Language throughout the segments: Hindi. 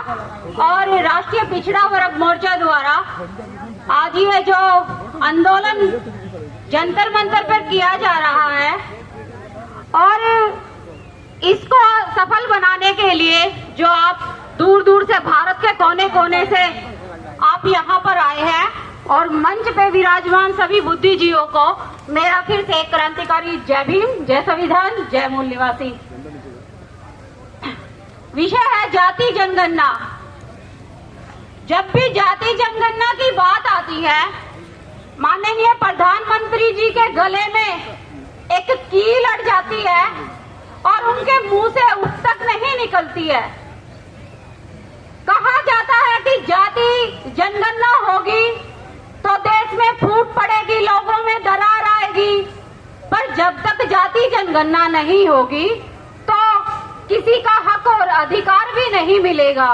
और राष्ट्रीय पिछड़ा वर्ग मोर्चा द्वारा आज ये जो आंदोलन जंतर मंतर पर किया जा रहा है और इसको सफल बनाने के लिए जो आप दूर दूर से भारत के कोने कोने से आप यहाँ पर आए हैं और मंच पे विराजमान सभी बुद्धिजीवियों को मेरा फिर से एक क्रांतिकारी जय भीम, जय संविधान, जय मूल निवासी। विषय है जाति जनगणना। जब भी जाति जनगणना की बात आती है, माननीय प्रधानमंत्री जी के गले में एक कील अड़ जाती है और उनके मुंह से उठ तक नहीं निकलती है। कहा जाता है कि जाति जनगणना होगी तो देश में फूट पड़ेगी, लोगों में दरार आएगी, पर जब तक जाति जनगणना नहीं होगी तो किसी का हक और अधिकार भी नहीं मिलेगा।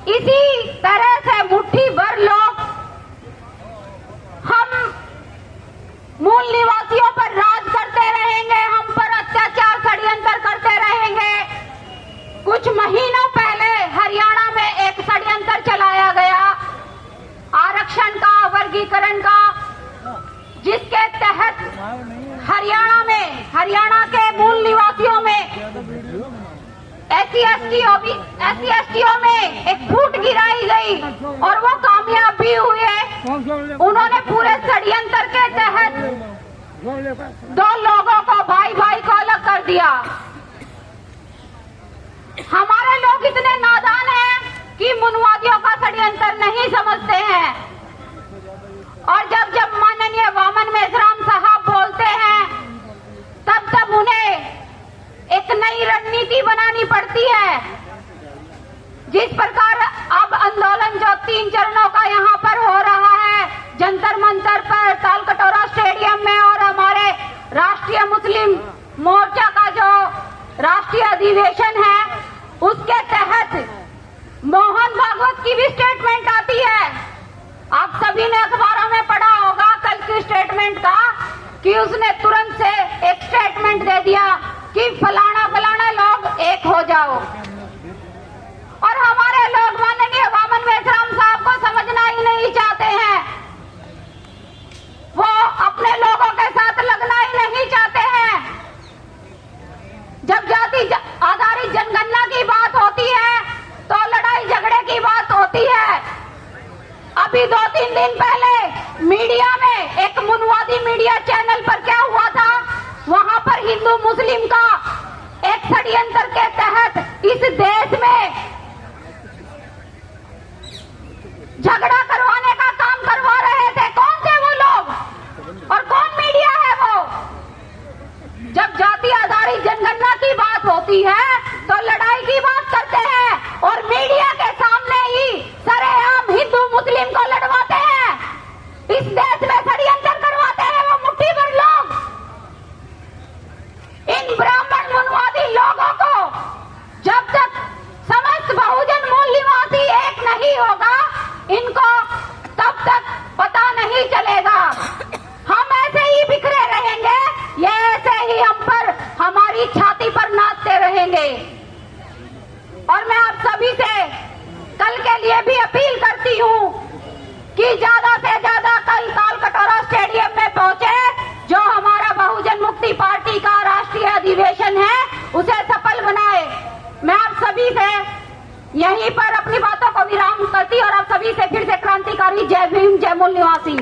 इसी तरह से मुट्ठी भर लोग हम मूल निवासियों पर राज करते रहेंगे, हम पर अत्याचार षड्यंत्र करते रहेंगे। कुछ महीनों पहले हरियाणा में एक षड्यंत्र चलाया गया आरक्षण का, वर्गीकरण का, जिसके तहत हरियाणा के मूल निवासियों में SC/STO में एक फूट गिराई गई और वो कामयाब भी हुए। उन्होंने पूरे षड्यंत्र के तहत दो लोगों को भाई भाई को अलग कर दिया। हमारे लोग इतने नादान हैं कि मुनवादियों का षड्यंत्र नहीं समझते हैं और जब जब माननीय वामन मेश्राम साहब बोलते हैं तब उन्हें एक नई रणनीति बनानी पड़ती है। जिस प्रकार अब आंदोलन जो 3 चरणों का यहाँ पर हो रहा है, जंतर मंतर पर, तालकटोरा स्टेडियम में और हमारे राष्ट्रीय मुस्लिम मोर्चा का जो राष्ट्रीय अधिवेशन है, उसके तहत मोहन भागवत की भी स्टेटमेंट आती है। आप सभी ने अखबारों में पढ़ा होगा कल की स्टेटमेंट का कि उसने तुरंत से एक स्टेटमेंट दे दिया कि फलाना फलाना लोग एक हो जाओ। और हमारे लोग माननीय वामन मेश्राम साहब को समझना ही नहीं चाहते हैं, वो अपने लोगों के साथ लगना ही नहीं चाहते हैं। जब जाति आधारित जनगणना की बात होती है तो लड़ाई झगड़े की बात होती है। अभी 2-3 दिन पहले मीडिया में एक मुनवादी मीडिया चैनल पर क्या हुआ था, वहां पर हिंदू मुस्लिम का एक षड्यंत्र के तहत इस देश में झगड़ा करवाने का काम करवा रहे थे। कौन थे वो लोग और कौन मीडिया है वो? जब जाति आधारित जनगणना की बात होती है तो लड़ाई की बात करते हैं और मीडिया के सामने ही सरेआम हिंदू मुस्लिम को लड़वाते हैं। इस देश में षड्यंत्र करवाते हैं वो मुट्ठी भर लोग। इन ब्राह्मण मुनवादी लोगों को जब तक समस्त बहुजन मूल निवासी एक नहीं होगा, इनको तब तक पता नहीं चलेगा। हम ऐसे ही बिखरे रहेंगे, ये ऐसे ही हम पर हमारी छाती पर नाचते रहेंगे। और मैं आप सभी से कल के लिए भी अपील करती हूँ कि ज्यादा से ज्यादा कल तालकटोरा स्टेडियम में पहुंचे। जो हमारा बहुजन मुक्ति पार्टी का राष्ट्रीय अधिवेशन है उसे सफल बनाए। मैं आप सभी से यहीं पर अपनी बातों को विराम करती और आप सभी से फिर से क्रांतिकारी जय भीम, जय मूल निवासी।